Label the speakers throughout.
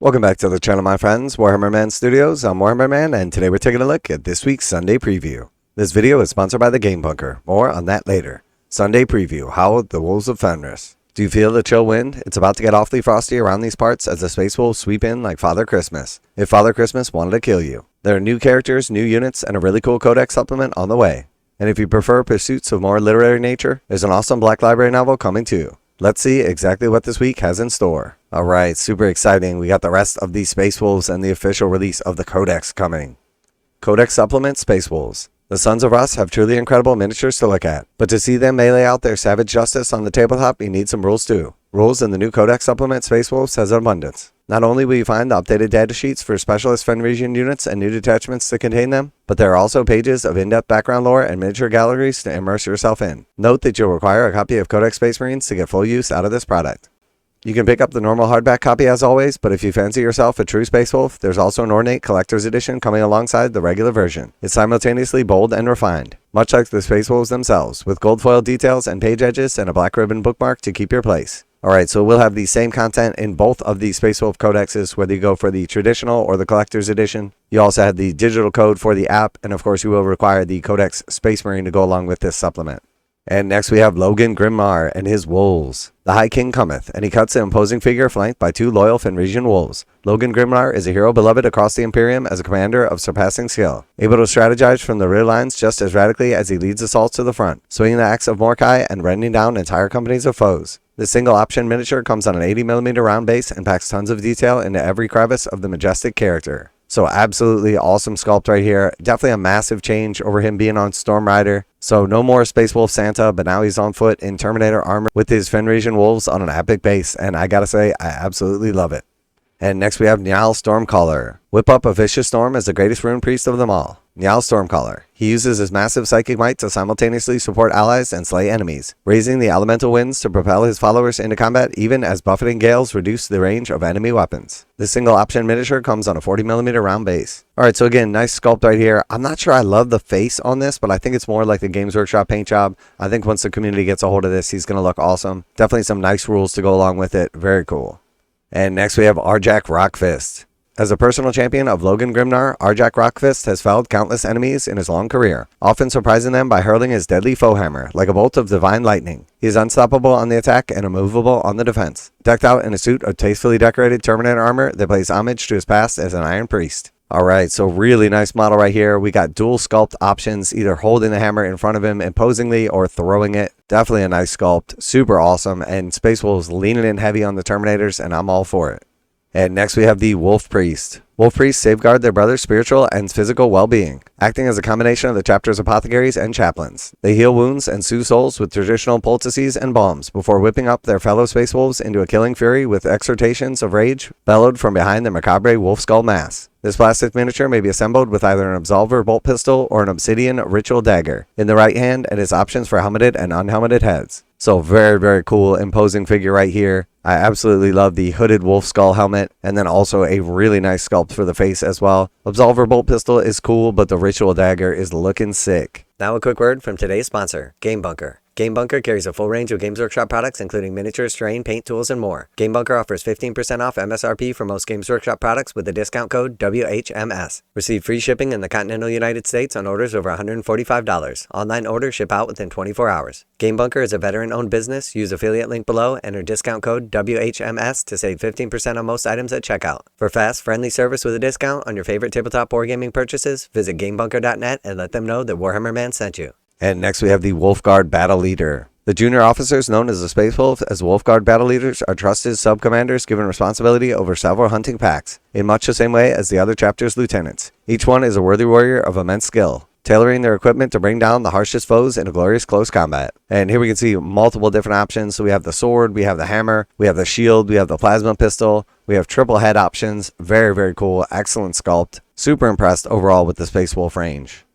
Speaker 1: Welcome back to the channel, my friends. Warhammer Man Studios. I'm Warhammer Man, and today we're taking a look at this week's Sunday preview. This video is sponsored by the Game Bunker. More on that later. Sunday preview: Howl the Wolves of Fenris. Do you feel the chill wind? It's about to get awfully frosty around these parts as the Space Wolves sweep in like Father Christmas. If Father Christmas wanted to kill you. There are new characters, new units, and a really cool Codex Supplement on the way. And if you prefer pursuits of more literary nature, there's an awesome Black Library novel coming too. Let's see exactly what this week has in store. Alright, super exciting. We got the rest of these Space Wolves and the official release of the Codex coming. Codex Supplement Space Wolves. The Sons of Rust have truly incredible miniatures to look at, but to see them melee out their savage justice on the tabletop, you need some rules too. Rules in the new Codex Supplement Space Wolves has an abundance. Not only will you find the updated data sheets for specialist Fenrisian units and new detachments to contain them, but there are also pages of in-depth background lore and miniature galleries to immerse yourself in. Note that you'll require a copy of Codex Space Marines to get full use out of this product. You can pick up the normal hardback copy as always, but if you fancy yourself a true Space Wolf, there's also an ornate collector's edition coming alongside the regular version. It's simultaneously bold and refined, much like the Space Wolves themselves, with gold foil details and page edges and a black ribbon bookmark to keep your place. Alright, so we'll have the same content in both of the Space Wolf codexes, whether you go for the traditional or the collector's edition. You also have the digital code for the app, and of course you will require the Codex Space Marine to go along with this supplement. And next we have Logan Grimnar and his wolves. The High King cometh, and he cuts an imposing figure flanked by two loyal Fenrisian wolves. Logan Grimnar is a hero beloved across the Imperium as a commander of surpassing skill, able to strategize from the rear lines just as radically as he leads assaults to the front, swinging the axe of Mordecai and rending down entire companies of foes. This single option miniature comes on an 80mm round base and packs tons of detail into every crevice of the majestic character. So absolutely awesome sculpt right here. Definitely a massive change over him being on Storm Rider. So no more Space Wolf Santa, but now he's on foot in Terminator armor with his Fenrisian wolves on an epic base, and I gotta say, I absolutely love it. And next we have Njal Stormcaller. Whip up a vicious storm as the greatest rune priest of them all. Nya Stormcller. He uses his massive psychic might to simultaneously support allies and slay enemies, raising the elemental winds to propel his followers into combat even as buffeting gales reduce the range of enemy weapons. This single option miniature comes on a 40mm round base. Alright, so again, nice sculpt right here. I'm not sure I love the face on this, but I think it's more like the Games Workshop paint job. I think once the community gets a hold of this, he's going to look awesome. Definitely some nice rules to go along with it. Very cool. And next we have Arjac Rockfist. As a personal champion of Logan Grimnar, Arjac Rockfist has felled countless enemies in his long career, often surprising them by hurling his deadly foe hammer like a bolt of divine lightning. He is unstoppable on the attack and immovable on the defense, decked out in a suit of tastefully decorated Terminator armor that pays homage to his past as an Iron Priest. Alright, so really nice model right here. We got dual sculpt options, either holding the hammer in front of him imposingly or throwing it. Definitely a nice sculpt, super awesome, and Space Wolves leaning in heavy on the Terminators, and I'm all for it. And next we have the Wolf Priest. Wolf Priests safeguard their brother's spiritual and physical well-being, acting as a combination of the chapter's apothecaries and chaplains. They heal wounds and soothe souls with traditional poultices and balms before whipping up their fellow Space Wolves into a killing fury with exhortations of rage bellowed from behind their macabre wolf skull mass. This plastic miniature may be assembled with either an Absolver bolt pistol or an obsidian ritual dagger in the right hand, and has options for helmeted and unhelmeted heads. So very, very cool, imposing figure right here. I absolutely love the hooded wolf skull helmet, and then also a really nice sculpt for the face as well. Absolver bolt pistol is cool, but the ritual dagger is looking sick. Now a quick word from today's sponsor, Game Bunker. Game Bunker carries a full range of Games Workshop products, including miniatures, terrain, paint, tools, and more. Game Bunker offers 15% off MSRP for most Games Workshop products with the discount code WHMS. Receive free shipping in the continental United States on orders over $145. Online orders ship out within 24 hours. Game Bunker is a veteran-owned business. Use affiliate link below, enter discount code WHMS to save 15% on most items at checkout. For fast, friendly service with a discount on your favorite tabletop wargaming purchases, visit GameBunker.net and let them know that Warhammer Man sent you. And next we have the Wolfguard Battle Leader. The junior officers known as the Space Wolf as Wolfguard Battle Leaders are trusted sub-commanders given responsibility over several hunting packs, in much the same way as the other chapter's lieutenants. Each one is a worthy warrior of immense skill, tailoring their equipment to bring down the harshest foes in a glorious close combat. And here we can see multiple different options. So we have the sword, we have the hammer, we have the shield, we have the plasma pistol, we have triple head options. Very, very cool, excellent sculpt. Super impressed overall with the Space Wolf range.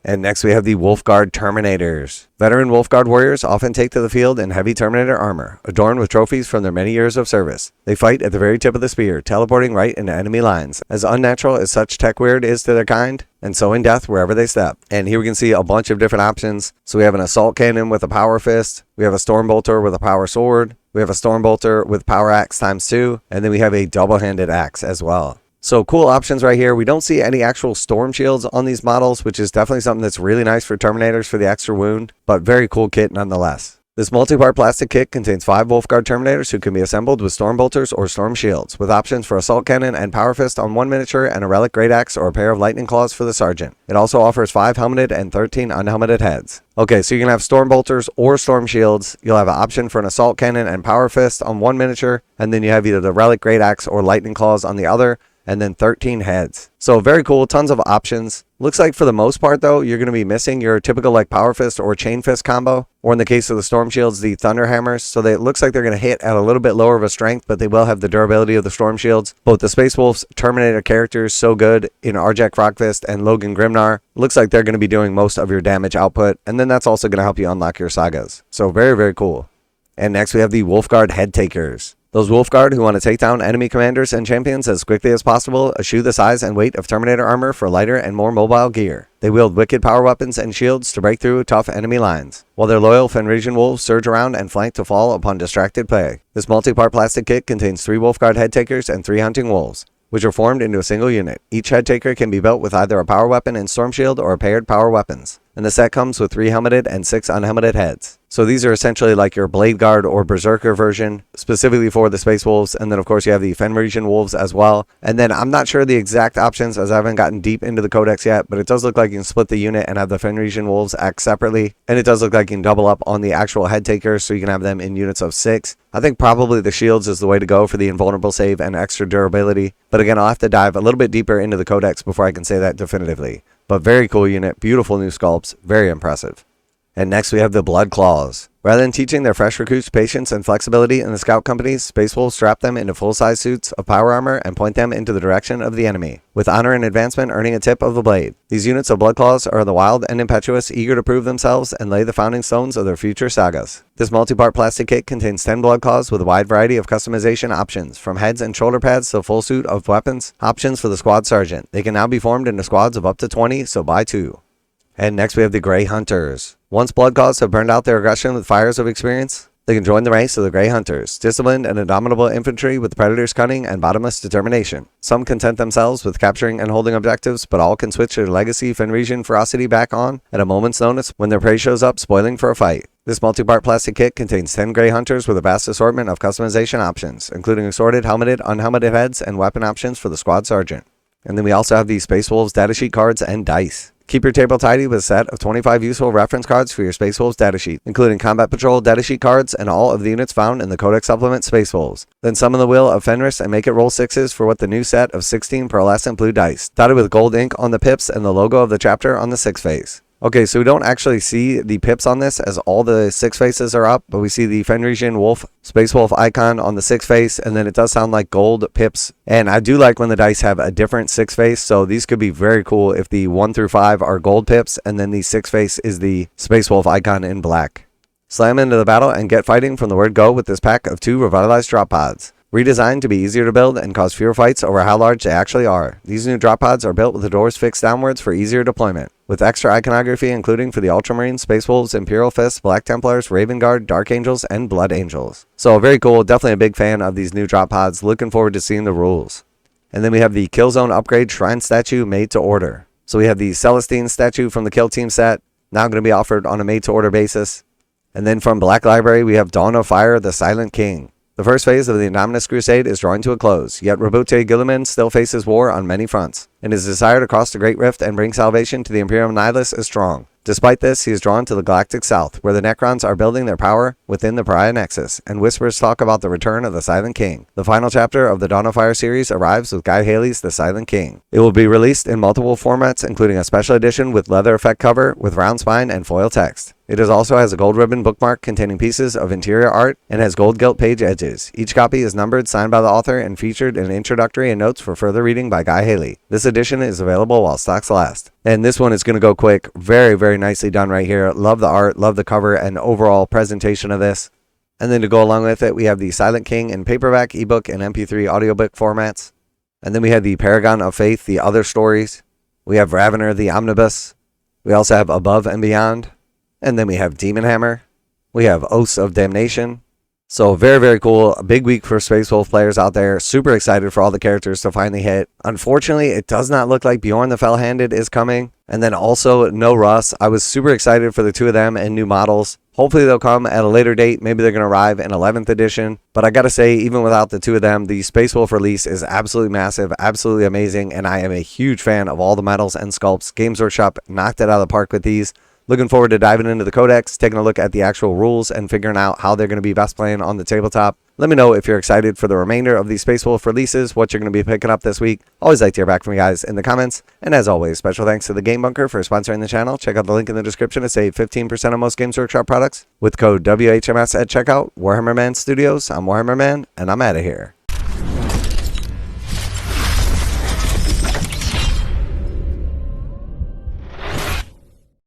Speaker 1: And next we have the Wolfguard Terminators. Veteran Wolfguard warriors often take to the field in heavy Terminator armor, adorned with trophies from their many years of service. They fight at the very tip of the spear, teleporting right into enemy lines, as unnatural as such tech weird is to their kind, and sowing death wherever they step. And here we can see a bunch of different options. So we have an assault cannon with a power fist, we have a storm bolter with a power sword, We have a Stormbolter with Power Axe ×2, and then we have a double-handed axe as well. So cool options right here. We don't see any actual storm shields on these models, which is definitely something that's really nice for Terminators for the extra wound, but very cool kit nonetheless. This multi-part plastic kit contains 5 Wolfguard Terminators who can be assembled with Stormbolters or Storm Shields, with options for Assault Cannon and Power Fist on one miniature and a Relic Great Axe or a pair of Lightning Claws for the Sergeant. It also offers 5 helmeted and 13 unhelmeted heads. Okay, so you can have Stormbolters or Storm Shields. You'll have an option for an Assault Cannon and Power Fist on one miniature, and then you have either the Relic Great Axe or Lightning Claws on the other, and then 13 heads. So very cool, tons of options. Looks like for the most part though, you're going to be missing your typical like Power Fist or Chain Fist combo, or in the case of the Storm Shields, the Thunderhammers. So it looks like they're going to hit at a little bit lower of a strength, but they will have the durability of the Storm Shields. Both the Space Wolves Terminator characters, so good in Arjac Rockfist and Logan Grimnar. Looks like they're going to be doing most of your damage output, and then that's also going to help you unlock your sagas. So very, very cool. And next we have the Wolfguard Headtakers. Those Wolfguard who want to take down enemy commanders and champions as quickly as possible eschew the size and weight of Terminator armor for lighter and more mobile gear. They wield wicked power weapons and shields to break through tough enemy lines, while their loyal Fenrisian wolves surge around and flank to fall upon distracted prey. This multi-part plastic kit contains 3 Wolfguard Headtakers and 3 Hunting Wolves, which are formed into a single unit. Each Headtaker can be built with either a power weapon and storm shield or paired power weapons. And the set comes with 3 helmeted and 6 unhelmeted heads. So these are essentially like your Blade Guard or Berserker version, specifically for the Space Wolves. And then of course you have the Fenrisian Wolves as well. And then I'm not sure the exact options as I haven't gotten deep into the Codex yet, but it does look like you can split the unit and have the Fenrisian Wolves act separately. And it does look like you can double up on the actual Headtakers, so you can have them in units of 6. I think probably the shields is the way to go for the invulnerable save and extra durability. But again, I'll have to dive a little bit deeper into the Codex before I can say that definitively. But very cool unit, beautiful new sculpts, very impressive. And next we have the Blood Claws. Rather than teaching their fresh recruits patience and flexibility in the scout companies, Space Wolves strap them into full-size suits of power armor and point them into the direction of the enemy, with honor and advancement earning a tip of the blade. These units of Blood Claws are the wild and impetuous, eager to prove themselves and lay the founding stones of their future sagas. This multi-part plastic kit contains 10 Blood Claws with a wide variety of customization options, from heads and shoulder pads to a full suit of weapons, options for the squad sergeant. They can now be formed into squads of up to 20, so buy 2. And next we have the Grey Hunters. Once Blood Claws have burned out their aggression with fires of experience, they can join the ranks of the Grey Hunters, disciplined and indomitable infantry with the Predator's cunning and bottomless determination. Some content themselves with capturing and holding objectives, but all can switch their legacy Fenrisian ferocity back on at a moment's notice when their prey shows up spoiling for a fight. This multi-part plastic kit contains 10 Grey Hunters with a vast assortment of customization options, including assorted helmeted, unhelmeted heads, and weapon options for the squad sergeant. And then we also have the Space Wolves datasheet cards and dice. Keep your table tidy with a set of 25 useful reference cards for your Space Wolves datasheet, including Combat Patrol datasheet cards and all of the units found in the Codex Supplement Space Wolves. Then summon the Wheel of Fenris and make it roll 6s for what the new set of 16 pearlescent blue dice, dotted with gold ink on the pips and the logo of the chapter on the 6 face. Okay, so we don't actually see the pips on this as all the 6 faces are up, but we see the Fenrisian Wolf, Space Wolf icon on the 6 face, and then it does sound like gold pips. And I do like when the dice have a different 6 face, so these could be very cool if the 1 through 5 are gold pips, and then the 6 face is the Space Wolf icon in black. Slam into the battle and get fighting from the word go with this pack of 2 revitalized drop pods. Redesigned to be easier to build and cause fewer fights over how large they actually are. These new drop pods are built with the doors fixed downwards for easier deployment, with extra iconography including for the Ultramarines, Space Wolves, Imperial Fists, Black Templars, Raven Guard, Dark Angels, and Blood Angels. So very cool, definitely a big fan of these new drop pods, looking forward to seeing the rules. And then we have the Killzone Upgrade Shrine Statue made to order. So we have the Celestine statue from the Kill Team set, now going to be offered on a made to order basis. And then from Black Library we have Dawn of Fire, the Silent King. The first phase of the Indominus Crusade is drawing to a close, yet Roboute Guilliman still faces war on many fronts, and his desire to cross the Great Rift and bring salvation to the Imperium Nihilus is strong. Despite this, he is drawn to the Galactic South, where the Necrons are building their power within the Pariah Nexus, and whispers talk about the return of the Silent King. The final chapter of the Dawn of Fire series arrives with Guy Haley's The Silent King. It will be released in multiple formats, including a special edition with leather effect cover with round spine and foil text. It also has a gold ribbon bookmark containing pieces of interior art and has gold gilt page edges. Each copy is numbered, signed by the author, and featured in introductory and notes for further reading by Guy Haley. This edition is available while stocks last. And this one is going to go quick. Very, very nicely done right here. Love the art, love the cover and overall presentation of this. And then to go along with it, we have the Silent King in paperback, ebook, and MP3 audiobook formats. And then we have the Paragon of Faith, the other stories. We have Ravenor, the Omnibus. We also have Above and Beyond. And then we have Daemonhammer. We have Oaths of Damnation. So very cool. A big week for Space Wolf players out there. Super excited for all the characters to finally hit. Unfortunately, it does not look like Bjorn the Fell-Handed is coming. And then also no Russ. I was super excited for the two of them and new models. Hopefully they'll come at a later date. Maybe they're going to arrive in 11th edition. But I got to say, even without the two of them, the Space Wolf release is absolutely massive, absolutely amazing. And I am a huge fan of all the medals and sculpts. Games Workshop knocked it out of the park with these. Looking forward to diving into the Codex, taking a look at the actual rules, and figuring out how they're going to be best playing on the tabletop. Let me know if you're excited for the remainder of these Space Wolf releases, what you're going to be picking up this week. Always like to hear back from you guys in the comments. And as always, special thanks to the Game Bunker for sponsoring the channel. Check out the link in the description to save 15% on most Games Workshop products with code WHMS at checkout. Warhammer Man Studios, I'm Warhammer Man, and I'm out of here.